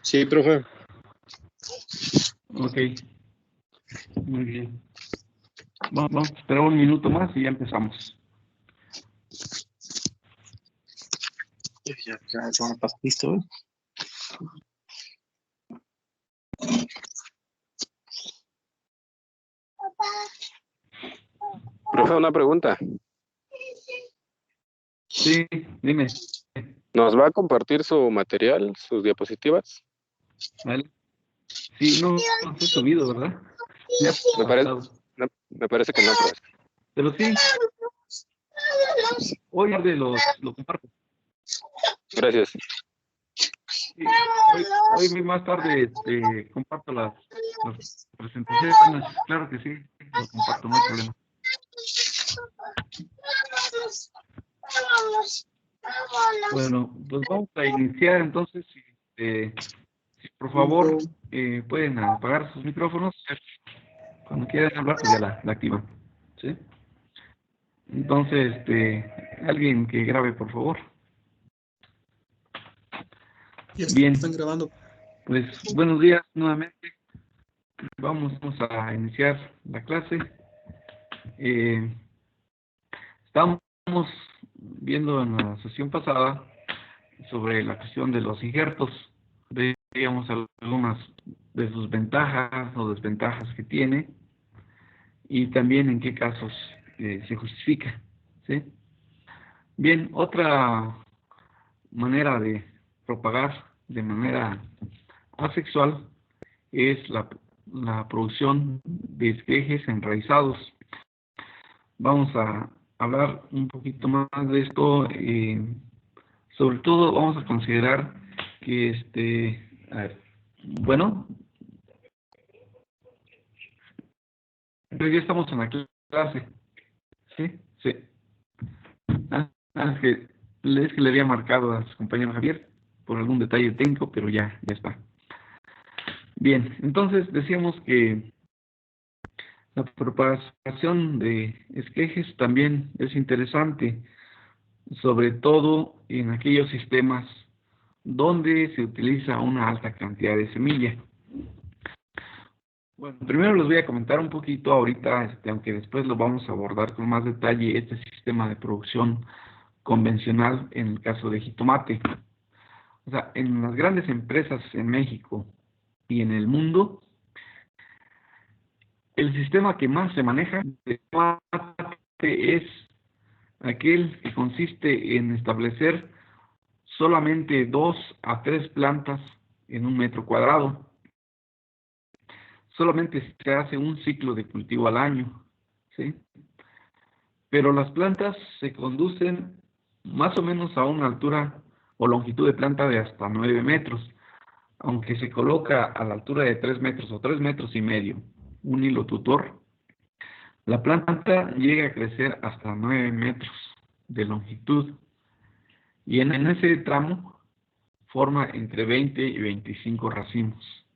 Sí, profe. Ok, muy bien. Vamos a esperar un minuto más y ya empezamos. Ya listo, ¿eh? Profe, una pregunta. Sí, dime. ¿Nos va a compartir su material, sus diapositivas? ¿Vale? Sí, no los he subido, ¿verdad? Ya Me parece, pasado. me parece que no, profe. Pero sí, hoy tarde lo comparto. Gracias. Sí, hoy más tarde comparto las presentaciones. Claro que sí, lo comparto, no hay problema. Bueno, pues vamos a iniciar entonces. Si por favor pueden apagar sus micrófonos. Cuando quieran hablar, pues ya la activan. ¿Sí? Entonces, alguien que grabe, por favor. Ya Bien, están grabando. pues buenos días nuevamente. Vamos a iniciar la clase. Estábamos viendo en la sesión pasada sobre la cuestión de los injertos. Veíamos algunas de sus ventajas o desventajas que tiene y también en qué casos se justifica. ¿Sí? Bien, otra manera de propagar de manera asexual es la producción de esquejes enraizados. Vamos a hablar un poquito más de esto. Sobre todo vamos a considerar que a ver, bueno, pero ya estamos en la clase. ¿Sí? Sí. Es que le había marcado a su compañero Javier por algún detalle técnico, pero ya está. Bien, entonces decíamos que la propagación de esquejes también es interesante, sobre todo en aquellos sistemas donde se utiliza una alta cantidad de semilla. Bueno, primero les voy a comentar un poquito ahorita, aunque después lo vamos a abordar con más detalle, este sistema de producción convencional en el caso de jitomate. O sea, en las grandes empresas en México y en el mundo, el sistema que más se maneja de tomate es aquel que consiste en establecer solamente 2 a 3 plantas en un metro cuadrado. Solamente se hace un ciclo de cultivo al año, ¿sí? Pero las plantas se conducen más o menos a una altura o longitud de planta de hasta 9 metros, aunque se coloca a la altura de 3 metros o 3 metros y medio un hilo tutor. La planta llega a crecer hasta 9 metros de longitud y en ese tramo forma entre 20 y 25 racimos.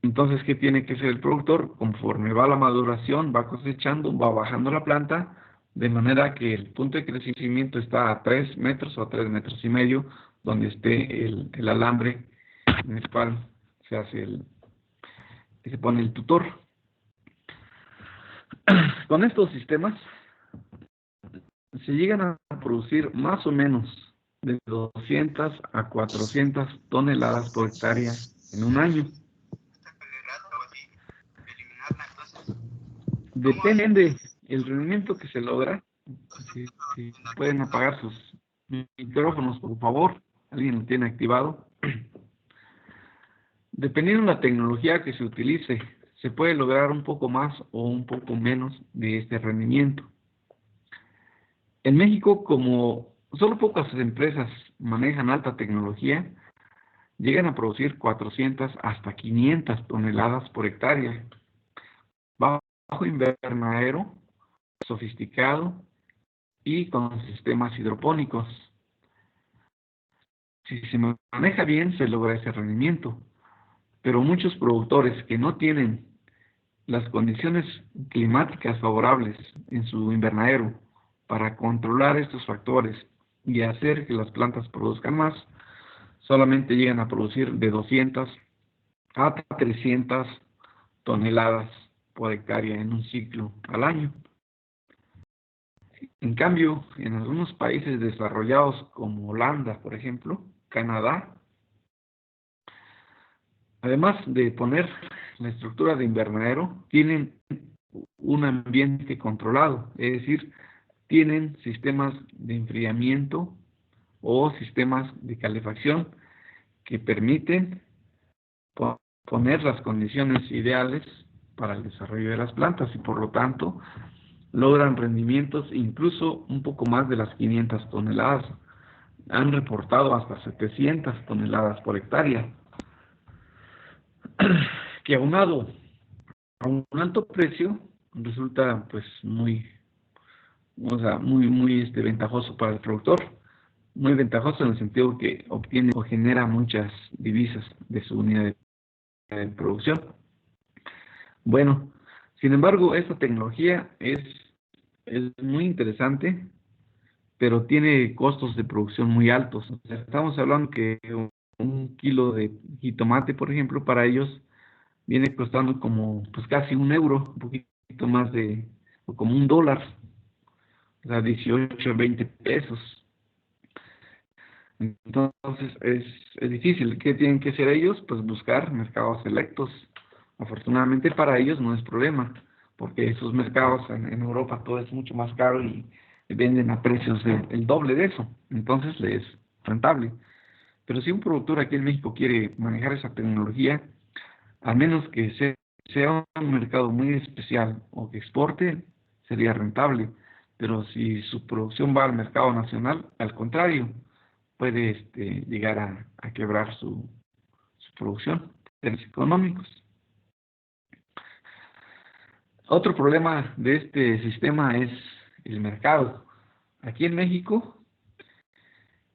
Entonces, ¿qué tiene que hacer el productor? Conforme va la maduración, va cosechando, va bajando la planta, de manera que el punto de crecimiento está a 3 metros o a 3 metros y medio, donde esté el alambre en el cual se pone el tutor. Con estos sistemas se llegan a producir más o menos de 200 a 400 toneladas por hectárea en un año. Depende del rendimiento que se logra. Si pueden apagar sus micrófonos, por favor. ¿Alguien lo tiene activado? Dependiendo de la tecnología que se utilice, se puede lograr un poco más o un poco menos de este rendimiento. En México, como solo pocas empresas manejan alta tecnología, llegan a producir 400 hasta 500 toneladas por hectárea. Bajo invernadero, sofisticado y con sistemas hidropónicos. Si se maneja bien, se logra ese rendimiento. Pero muchos productores que no tienen las condiciones climáticas favorables en su invernadero para controlar estos factores y hacer que las plantas produzcan más, solamente llegan a producir de 200 a 300 toneladas por hectárea en un ciclo al año. En cambio, en algunos países desarrollados como Holanda, por ejemplo, Canadá, además de poner la estructura de invernadero, tienen un ambiente controlado, es decir, tienen sistemas de enfriamiento o sistemas de calefacción que permiten poner las condiciones ideales para el desarrollo de las plantas y por lo tanto logran rendimientos incluso un poco más de las 500 toneladas. Han reportado hasta 700 toneladas por hectárea, que aunado a un alto precio resulta pues muy ventajoso para el productor, muy ventajoso en el sentido que obtiene o genera muchas divisas de su unidad de producción. Bueno, sin embargo, esta tecnología es muy interesante, pero tiene costos de producción muy altos. O sea, estamos hablando que un kilo de jitomate, por ejemplo, para ellos viene costando como pues casi €1, un poquito más o como $1, o sea, 18, 20 pesos. Entonces es difícil. ¿Qué tienen que hacer ellos? Pues buscar mercados selectos. Afortunadamente para ellos no es problema, porque esos mercados en Europa todo es mucho más caro y venden a precios el doble de eso. Entonces les es rentable. Pero si un productor aquí en México quiere manejar esa tecnología, a menos que sea un mercado muy especial o que exporte, sería rentable. Pero si su producción va al mercado nacional, al contrario, puede llegar a quebrar su producción en términos económicos. Otro problema de este sistema es el mercado. Aquí en México,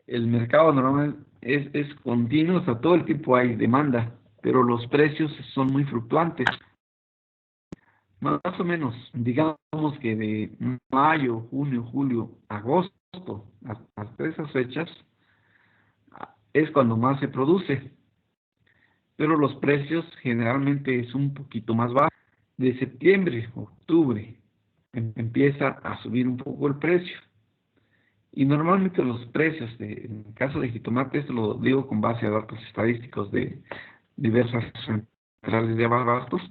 el mercado normal es continuo, o sea, todo el tiempo hay demanda, pero los precios son muy fluctuantes. Más o menos, digamos que de mayo, junio, julio, agosto, hasta esas fechas, es cuando más se produce, pero los precios generalmente es un poquito más bajo. De septiembre, octubre, empieza a subir un poco el precio. Y normalmente los precios, en el caso de jitomate, esto lo digo con base a datos estadísticos de diversas centrales de abastos,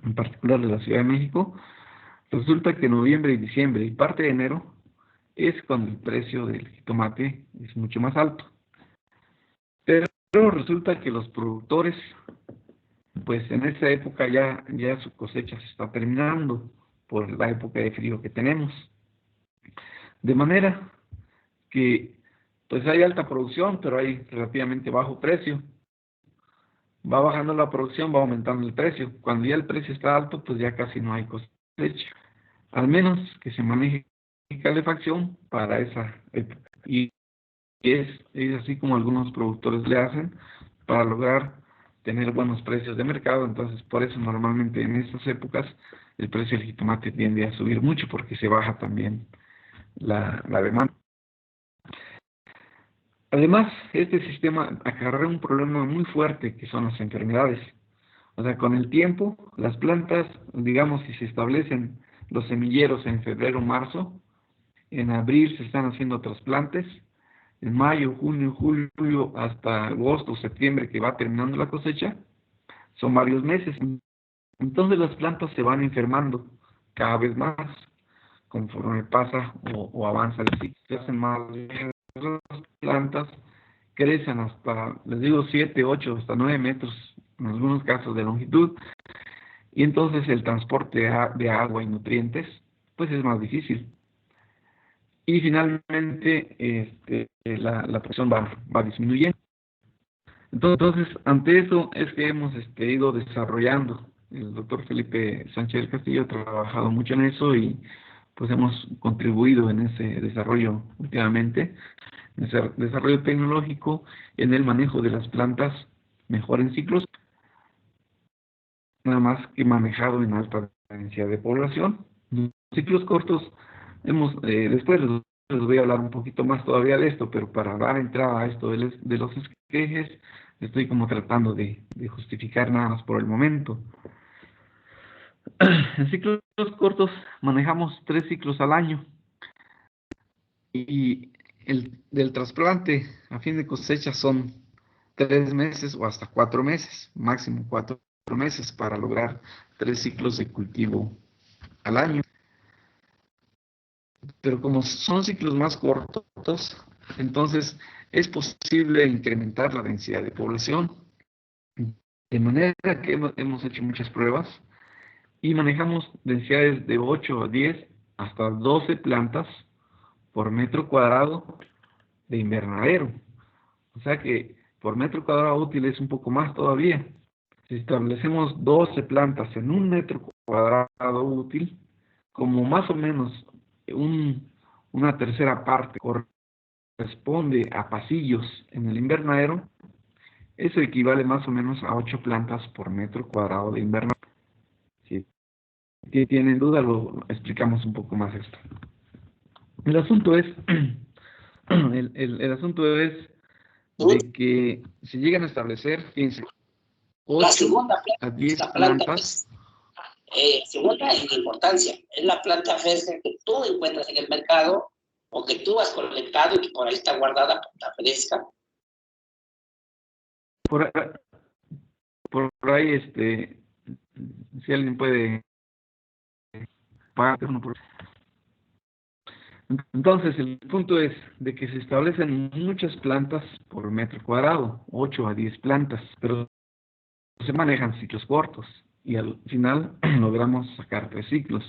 en particular de la Ciudad de México, resulta que noviembre y diciembre y parte de enero es cuando el precio del jitomate es mucho más alto. Pero resulta que los productores, pues en esa época ya su cosecha se está terminando por la época de frío que tenemos. De manera que pues hay alta producción, pero hay relativamente bajo precio. Va bajando la producción, va aumentando el precio. Cuando ya el precio está alto, pues ya casi no hay cosecha. Al menos que se maneje calefacción para esa época. Y es así como algunos productores le hacen para lograr tener buenos precios de mercado. Entonces, por eso normalmente en estas épocas el precio del jitomate tiende a subir mucho porque se baja también la demanda. Además, este sistema acarrea un problema muy fuerte que son las enfermedades. O sea, con el tiempo, las plantas, digamos, si se establecen los semilleros en febrero, marzo, en abril se están haciendo trasplantes, en mayo, junio, julio, hasta agosto, septiembre, que va terminando la cosecha, son varios meses. Entonces las plantas se van enfermando cada vez más conforme pasa o avanza el ciclo. Se hacen más las plantas, crecen hasta, les digo, 7, 8, hasta 9 metros, en algunos casos de longitud, y entonces el transporte de agua y nutrientes, pues es más difícil. Y finalmente la producción va disminuyendo. Entonces, ante eso es que hemos ido desarrollando. El doctor Felipe Sánchez del Castillo ha trabajado mucho en eso y pues hemos contribuido en ese desarrollo últimamente, en ese desarrollo tecnológico, en el manejo de las plantas mejor en ciclos, nada más que manejado en alta densidad de población. En ciclos cortos, después les les voy a hablar un poquito más todavía de esto, pero para dar entrada a esto de los esquejes, estoy como tratando de justificar nada más por el momento. En ciclos cortos manejamos 3 ciclos al año y el del trasplante a fin de cosecha son 3 meses o hasta 4 meses, máximo 4 meses para lograr 3 ciclos de cultivo al año. Pero como son ciclos más cortos, entonces es posible incrementar la densidad de población. De manera que hemos hecho muchas pruebas y manejamos densidades de 8 a 10 hasta 12 plantas por metro cuadrado de invernadero. O sea que por metro cuadrado útil es un poco más todavía. Si establecemos 12 plantas en un metro cuadrado útil, como más o menos una tercera parte corresponde a pasillos en el invernadero, eso equivale más o menos a 8 plantas por metro cuadrado de invernadero. Si tienen duda, lo explicamos un poco más esto. El asunto es, el asunto es de que se llegan a establecer, fíjense, 8 a 10 plantas. Segunda en importancia, es la planta fresca que tú encuentras en el mercado o que tú has colectado y que por ahí está guardada, planta fresca. Por ahí, si alguien puede pagar por... Entonces, el punto es de que se establecen muchas plantas por metro cuadrado, 8 a 10 plantas, pero se manejan ciclos cortos y al final logramos sacar 3 ciclos.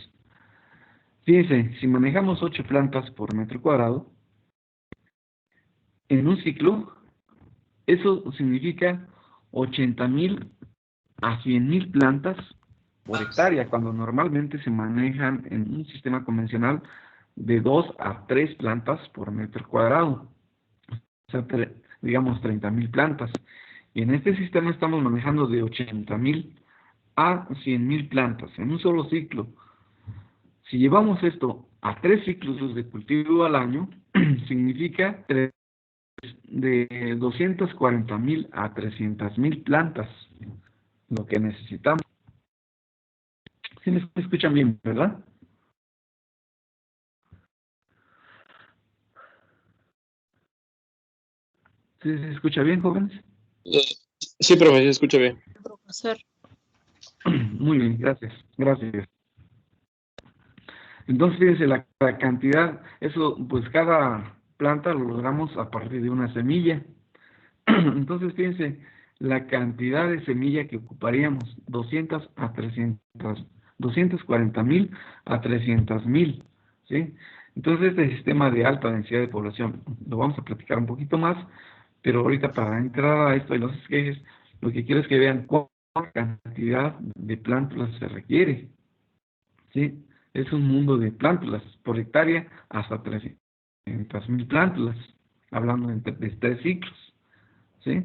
Fíjense, si manejamos 8 plantas por metro cuadrado, en un ciclo, eso significa 80,000 a 100,000 plantas por hectárea, cuando normalmente se manejan en un sistema convencional de 2 a 3 plantas por metro cuadrado. O sea, digamos 30,000 plantas. Y en este sistema estamos manejando de 80,000 a 100,000 plantas en un solo ciclo. Si llevamos esto a 3 ciclos de cultivo al año, significa de 240,000 a 300,000 plantas, lo que necesitamos. ¿Sí me escuchan bien, verdad? ¿Sí se escucha bien, jóvenes? Sí, profe, se escucha bien. Profesor. Muy bien, gracias. Gracias. Entonces, fíjense, la cantidad, eso, pues cada planta lo logramos a partir de una semilla. Entonces, fíjense, la cantidad de semilla que ocuparíamos, 240,000 a 300,000, ¿sí? Entonces, este sistema de alta densidad de población, lo vamos a platicar un poquito más, pero ahorita para entrar a esto de los esquejes, lo que quiero es que vean cuánta cantidad de plántulas se requiere, ¿sí? Es un mundo de plántulas, por hectárea hasta 300,000 plántulas, hablando de 3 ciclos, ¿sí?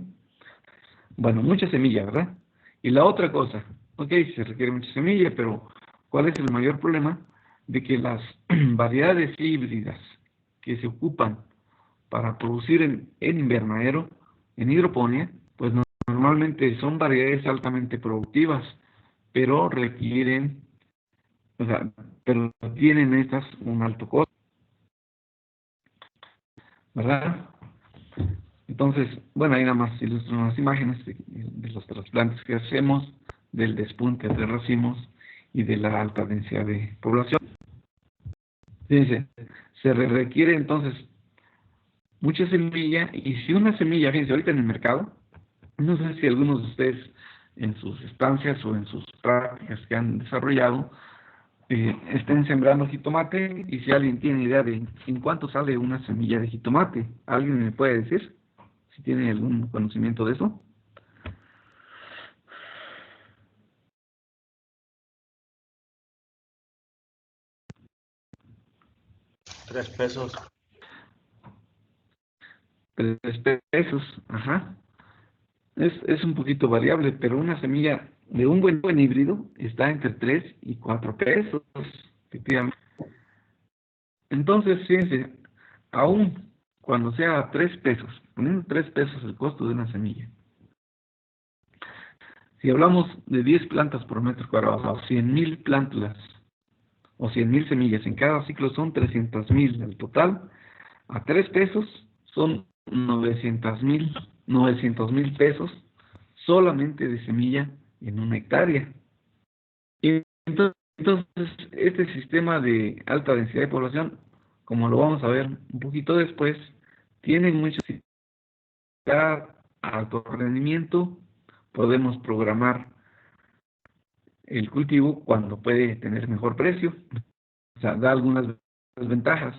Bueno, mucha semilla, ¿verdad? Y la otra cosa, ok, se requiere mucha semilla, pero ¿cuál es el mayor problema? De que las variedades híbridas que se ocupan para producir en invernadero, en hidroponía, pues normalmente son variedades altamente productivas, pero requieren, o sea, pero tienen estas un alto costo, ¿verdad? Entonces, bueno, ahí nada más ilustro unas imágenes de los trasplantes que hacemos, del despunte de racimos y de la alta densidad de población. Fíjense, se requiere entonces mucha semilla, y si una semilla, fíjense, ahorita en el mercado, no sé si algunos de ustedes en sus estancias o en sus prácticas que han desarrollado, estén sembrando jitomate, y si alguien tiene idea de en cuánto sale una semilla de jitomate, ¿alguien me puede decir? Si tiene algún conocimiento de eso. $3. 3 pesos, ajá. Es un poquito variable, pero una semilla de un buen híbrido está entre 3 y 4 pesos, efectivamente. Entonces, fíjense, aún cuando sea a 3 pesos, poniendo 3 pesos el costo de una semilla. Si hablamos de 10 plantas por metro cuadrado, o 100,000 plántulas, o 100,000 semillas, en cada ciclo son 300,000. El total, a 3 pesos, son 900,000 pesos solamente de semilla en una hectárea. Y entonces, este sistema de alta densidad de población, como lo vamos a ver un poquito después, tiene mucha alto rendimiento. Podemos programar el cultivo cuando puede tener mejor precio, o sea, da algunas ventajas.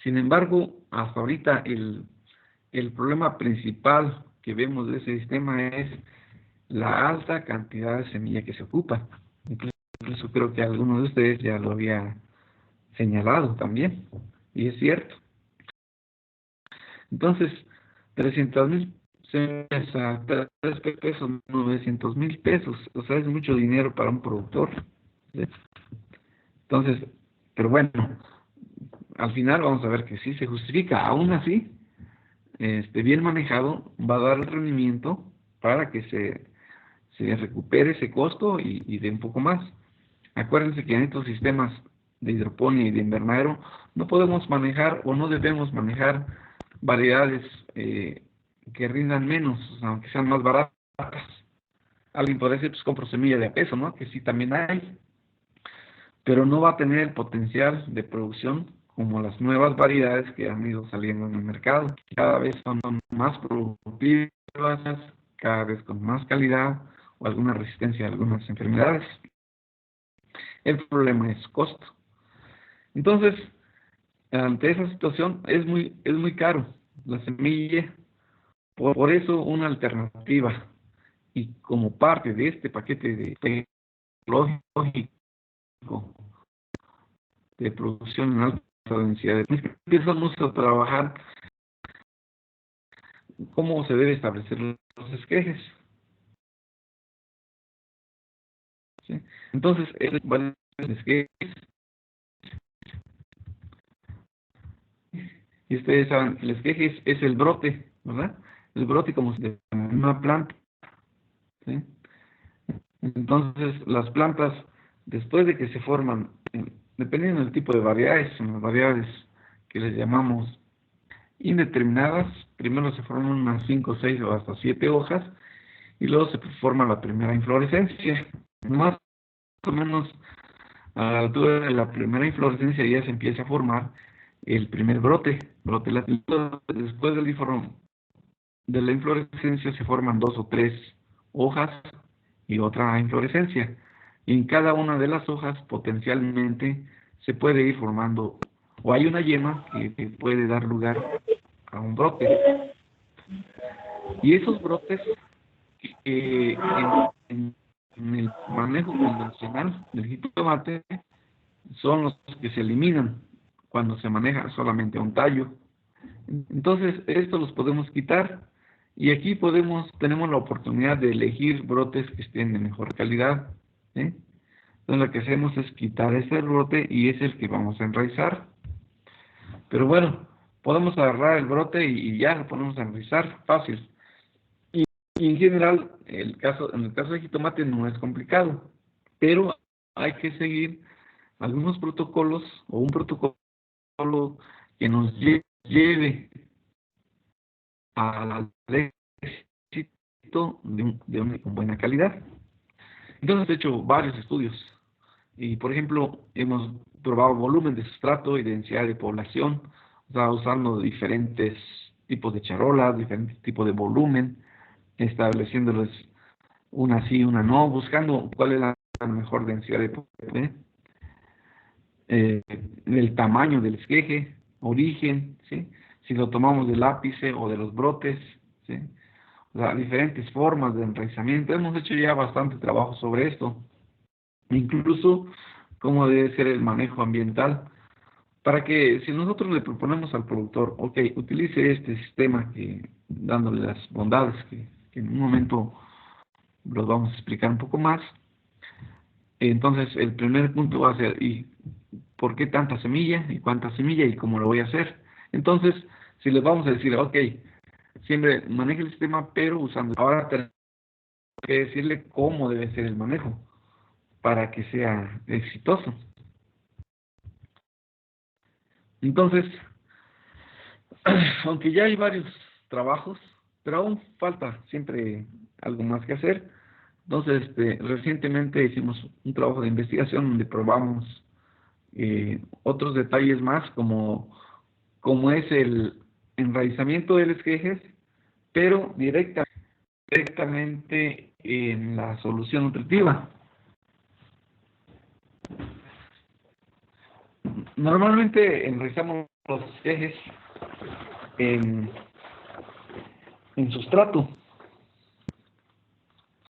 Sin embargo, hasta ahorita el problema principal que vemos de ese sistema es la alta cantidad de semilla que se ocupa. Incluso creo que alguno de ustedes ya lo había señalado también, y es cierto. Entonces, 300,000 semillas a 3 pesos, 900,000 pesos, o sea, es mucho dinero para un productor, ¿sí? Entonces, pero bueno, al final vamos a ver que sí se justifica. Aún así, bien manejado, va a dar el rendimiento para que se recupere ese costo y de un poco más. Acuérdense que en estos sistemas de hidroponía y de invernadero no podemos manejar o no debemos manejar variedades que rindan menos, o sea, aunque sean más baratas. Alguien puede decir, pues compro semilla de a peso, ¿no? Que sí también hay, pero no va a tener el potencial de producción como las nuevas variedades que han ido saliendo en el mercado. Cada vez son más productivas, cada vez con más calidad o alguna resistencia a algunas enfermedades. El problema es costo. Entonces, ante esa situación es muy caro la semilla. Por eso una alternativa, y como parte de este paquete de tecnológico de producción en alta densidad, empezamos a trabajar cómo se debe establecer los esquejes. ¿Sí? Entonces, el esquejes, y ustedes saben, el esqueje es el brote, ¿verdad? El brote como si de una planta, ¿sí? Entonces, las plantas, después de que se forman, dependiendo del tipo de variedades, son las variedades que les llamamos indeterminadas, primero se forman unas 5, 6 o hasta 7 hojas, y luego se forma la primera inflorescencia. Más o menos a la altura de la primera inflorescencia ya se empieza a formar el primer brote latino. Después de la inflorescencia se forman 2 o 3 hojas y otra inflorescencia. Y en cada una de las hojas potencialmente se puede ir formando, o hay una yema que puede dar lugar a un brote. Y esos brotes, en el manejo convencional del jitomate, son los que se eliminan cuando se maneja solamente un tallo. Entonces, estos los podemos quitar, y aquí tenemos la oportunidad de elegir brotes que estén de mejor calidad, ¿sí? Entonces, lo que hacemos es quitar ese brote y es el que vamos a enraizar. Pero bueno, podemos agarrar el brote y ya lo ponemos a enraizar fácil. Y en general, en el caso de jitomate no es complicado, pero hay que seguir algunos protocolos o un protocolo que nos lleve al éxito de una con buena calidad. Entonces he hecho varios estudios y, por ejemplo, hemos probado volumen de sustrato y densidad de población, o sea, usando diferentes tipos de charolas, diferentes tipos de volumen, estableciéndoles una sí, una no, buscando cuál es la mejor densidad de población, el tamaño del esqueje, origen, ¿sí? Si lo tomamos del ápice o de los brotes, ¿sí? O sea, diferentes formas de enraizamiento. Hemos hecho ya bastante trabajo sobre esto, incluso cómo debe ser el manejo ambiental, para que si nosotros le proponemos al productor, ok, utilice este sistema, dándole las bondades que en un momento los vamos a explicar un poco más. Entonces, el primer punto va a ser, ¿y por qué tanta semilla? ¿Y cuánta semilla? ¿Y cómo lo voy a hacer? Entonces, si les vamos a decir, ok, siempre maneje el sistema, pero usando, ahora tenemos que decirle cómo debe ser el manejo para que sea exitoso. Entonces, aunque ya hay varios trabajos, pero aún falta siempre algo más que hacer. Entonces, recientemente hicimos un trabajo de investigación donde probamos otros detalles más, como es el enraizamiento de los ejes, pero directamente en la solución nutritiva. Normalmente enraizamos los ejes en sustrato,